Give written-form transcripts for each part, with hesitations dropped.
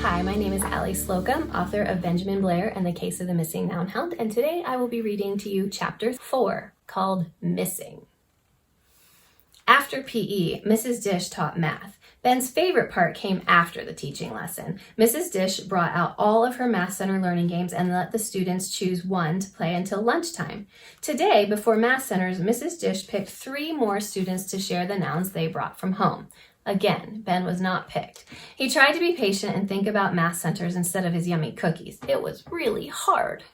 Hi, my name is Allie Slocum, author of Benjamin Blair and the Case of the Missing Noun Hound, and today I will be reading to you Chapter 4, called Missing. After PE, Mrs. Dish taught math. Ben's favorite part came after the teaching lesson. Mrs. Dish brought out all of her Math Center learning games and let the students choose one to play until lunchtime. Today, before Math Centers, Mrs. Dish picked 3 more students to share the nouns they brought from home. Again, Ben was not picked. He tried to be patient and think about Math Centers instead of his yummy cookies. It was really hard.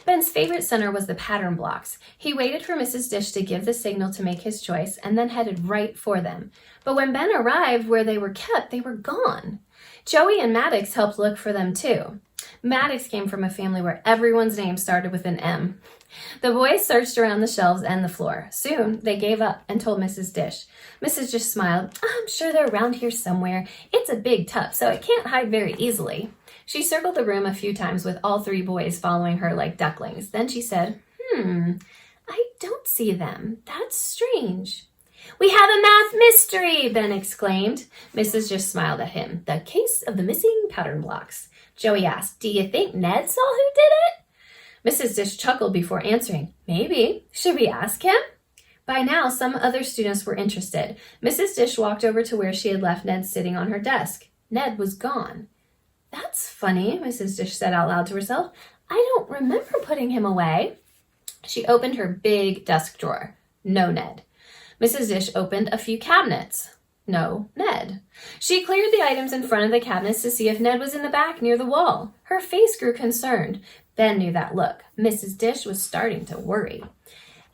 Ben's favorite center was the pattern blocks. He waited for Mrs. Dish to give the signal to make his choice and then headed right for them. But when Ben arrived where they were kept, they were gone. Joey and Maddox helped look for them too. Maddox came from a family where everyone's name started with an M. The boys searched around the shelves and the floor. Soon, they gave up and told Mrs. Dish. Mrs. Dish smiled. I'm sure they're around here somewhere. It's a big tub, so it can't hide very easily. She circled the room a few times with all 3 boys following her like ducklings. Then she said, I don't see them. That's strange. We have a math mystery, Ben exclaimed. Mrs. Dish smiled at him. The case of the missing pattern blocks. Joey asked, Do you think Ned saw who did it? Mrs. Dish chuckled before answering. Maybe. Should we ask him? By now, some other students were interested. Mrs. Dish walked over to where she had left Ned sitting on her desk. Ned was gone. That's funny, Mrs. Dish said out loud to herself. I don't remember putting him away. She opened her big desk drawer. No Ned. Mrs. Dish opened a few cabinets. No Ned. She cleared the items in front of the cabinets to see if Ned was in the back near the wall. Her face grew concerned. Ben knew that look. Mrs. Dish was starting to worry.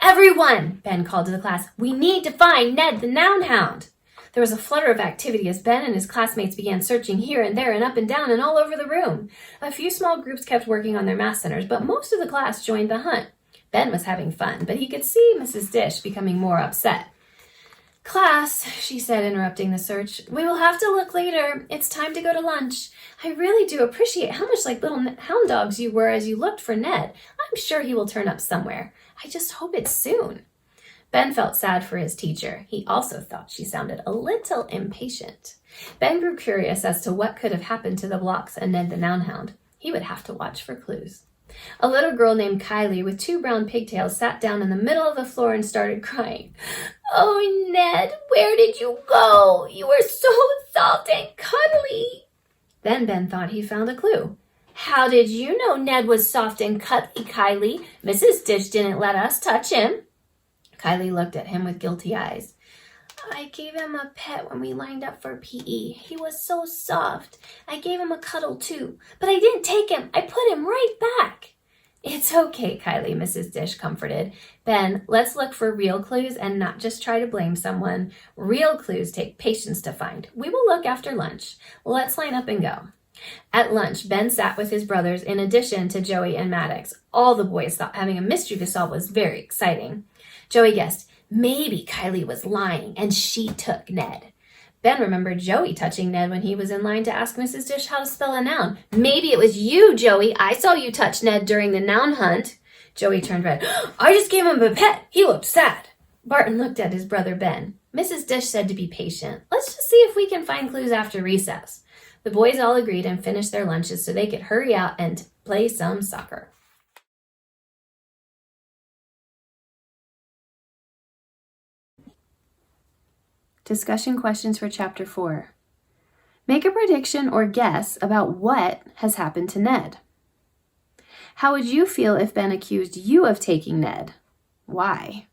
Everyone, Ben called to the class, we need to find Ned the Noun Hound. There was a flutter of activity as Ben and his classmates began searching here and there and up and down and all over the room. A few small groups kept working on their math centers, but most of the class joined the hunt. Ben was having fun, but he could see Mrs. Dish becoming more upset. Class, she said, interrupting the search, we will have to look later. It's time to go to lunch. I really do appreciate how much like little hound dogs you were as you looked for Ned. I'm sure he will turn up somewhere. I just hope it's soon. Ben felt sad for his teacher. He also thought she sounded a little impatient. Ben grew curious as to what could have happened to the blocks and Ned the Noun Hound. He would have to watch for clues. A little girl named Kylie with 2 brown pigtails sat down in the middle of the floor and started crying. Oh, Ned, where did you go? You were so soft and cuddly. Then Ben thought he found a clue. How did you know Ned was soft and cuddly, Kylie? Mrs. Dish didn't let us touch him. Kylie looked at him with guilty eyes. I gave him a pet when we lined up for PE. He was so soft. I gave him a cuddle too, but I didn't take him. I put him right back. It's okay, Kylie, Mrs. Dish comforted. Ben, let's look for real clues and not just try to blame someone. Real clues take patience to find. We will look after lunch. Let's line up and go. At lunch, Ben sat with his brothers in addition to Joey and Maddox. All the boys thought having a mystery to solve was very exciting. Joey guessed, maybe Kylie was lying and she took Ned. Ben remembered Joey touching Ned when he was in line to ask Mrs. Dish how to spell a noun. Maybe it was you, Joey. I saw you touch Ned during the noun hunt. Joey turned red. I just gave him a pet. He looked sad. Barton looked at his brother Ben. Mrs. Dish said to be patient. Let's just see if we can find clues after recess. The boys all agreed and finished their lunches so they could hurry out and play some soccer. Discussion questions for Chapter 4. Make a prediction or guess about what has happened to Ned. How would you feel if Ben accused you of taking Ned? Why?